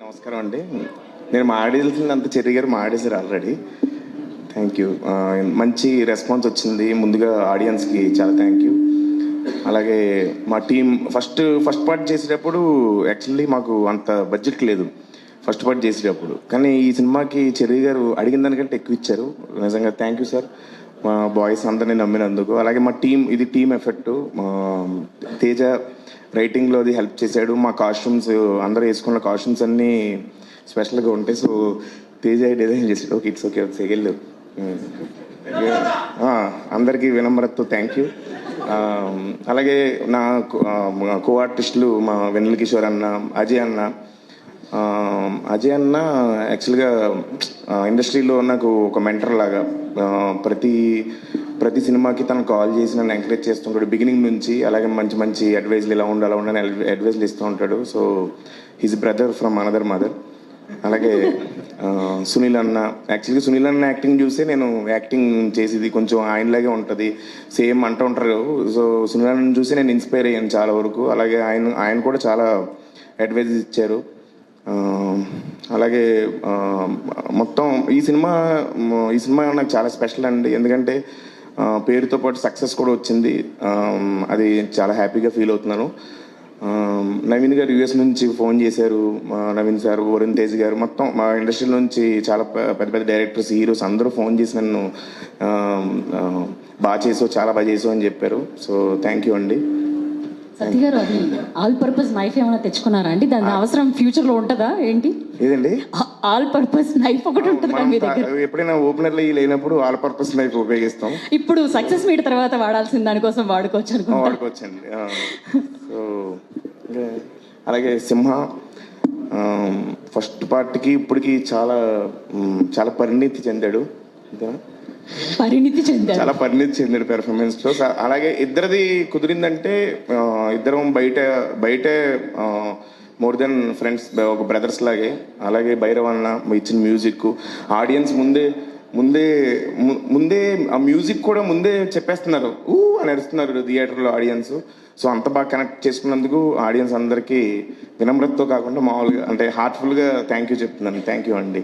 నమస్కారం అండి. నేను మాడేసిందంత చెర్రి గారు మాడేశారు ఆల్రెడీ. Thank you. మంచి రెస్పాన్స్ వచ్చింది. ముందుగా ఆడియన్స్కి చాలా థ్యాంక్ యూ. అలాగే మా టీం ఫస్ట్ పార్ట్ చేసేటప్పుడు యాక్చువల్లీ మాకు అంత బడ్జెట్ లేదు ఫస్ట్ పార్ట్ చేసేటప్పుడు, కానీ ఈ సినిమాకి చెర్రి గారు అడిగిన దానికంటే ఎక్కువ ఇచ్చారు. నిజంగా థ్యాంక్ యూ సార్, మా బాయ్స్ అందరినీ నమ్మినందుకు. అలాగే మా టీం, ఇది టీం ఎఫెక్ట్. తేజ రైటింగ్లో అది హెల్ప్ చేశాడు. మా కాస్ట్యూమ్స్ అందరూ వేసుకున్న కాస్ట్యూమ్స్ అన్నీ స్పెషల్గా ఉంటాయి. సో తేజ డిజైన్ చేసాడు. ఓకే, ఇట్స్ ఓకే, సెగెళ్ళు. అందరికీ వినమ్రతతో థ్యాంక్ యూ. అలాగే నా కో ఆర్టిస్టులు మా వెన్నెల కిషోర్ అన్న, అజయ్ అన్న యాక్చువల్గా ఇండస్ట్రీలో నాకు ఒక మెంటర్ లాగా. ప్రతి సినిమాకి తను కాల్ చేసి నన్ను ఎంకరేజ్ చేస్తుంటాడు బిగినింగ్ నుంచి. అలాగే మంచి మంచి అడ్వైజ్లు ఇలా ఉండాలి అలా ఉండని అడ్వైజ్లు ఇస్తూ ఉంటాడు. So he's brother from another mother. అలాగే సునీల్ అన్న, యాక్చువల్గా సునీల్ అన్న యాక్టింగ్ చూస్తే నేను యాక్టింగ్ చేసేది కొంచెం ఆయనలాగే ఉంటుంది, సేమ్ అంటూ ఉంటారు. సో సునీల్ అన్న చూసి నేను ఇన్స్పైర్ అయ్యాను చాలా వరకు. అలాగే ఆయన కూడా చాలా అడ్వైజ్ ఇచ్చారు. అలాగే మొత్తం ఈ సినిమా నాకు చాలా స్పెషల్ అండి. ఎందుకంటే పేరుతో పాటు సక్సెస్ కూడా వచ్చింది. అది చాలా హ్యాపీగా ఫీల్ అవుతున్నాను. నవీన్ గారు యూఎస్ నుంచి ఫోన్ చేశారు. నవీన్ సార్, వరుణ్ తేజ్ గారు, మొత్తం మా ఇండస్ట్రీ నుంచి చాలా పెద్ద పెద్ద డైరెక్టర్స్, హీరోస్ అందరూ ఫోన్ చేసి నన్ను చాలా బాగా చేసావు అని చెప్పారు. సో థ్యాంక్ యూ అండి. సత్య గారు, అది ఆల్ పర్పస్ నైఫ్ ఏమైనా తెచ్చుకున్నారా అండి? దాని అవసరం ఫ్యూచర్ లో ఉంటుందా ఏంటి? ఏదండి? ఆల్ పర్పస్ నైఫ్ ఒకటి ఉంటుందా మీ దగ్గర? ఎప్పుడైనా ఓపెనర్లు లేనప్పుడు ఆల్ పర్పస్ నైఫ్ ఉపయోగిస్తాం. ఇప్పుడు సక్సెస్ మీట్ తర్వాత వాడాల్సిన దానికోసం వాడుకోవచ్చండి. సో అలాగే సింహ ఫస్ట్ పార్ట్కి ఇప్పటికి చాలా పరిణితి చెందాడు. చాలా పరిణితి చెందాడు పెర్ఫార్మెన్స్ లో. అలాగే ఇద్దరిది కుదిరిందంటే ఇద్దరం బయట మోర్ దెన్ ఫ్రెండ్స్, ఒక బ్రదర్స్ లాగే. అలాగే భైరవ్ అన్న ఇచ్చిన మ్యూజిక్, ఆడియన్స్ ముందే ఆ మ్యూజిక్ కూడా ముందే చెప్పేస్తున్నారు, అని అరుస్తున్నారు థియేటర్లో ఆడియన్స్. సో అంత బాగా కనెక్ట్ చేసుకున్నందుకు ఆడియన్స్ అందరికీ వినమ్రతతో కాకుండా మామూలుగా అంటే హార్ట్ఫుల్గా థ్యాంక్ యూ చెప్తున్నాను. థ్యాంక్ యూ అండి.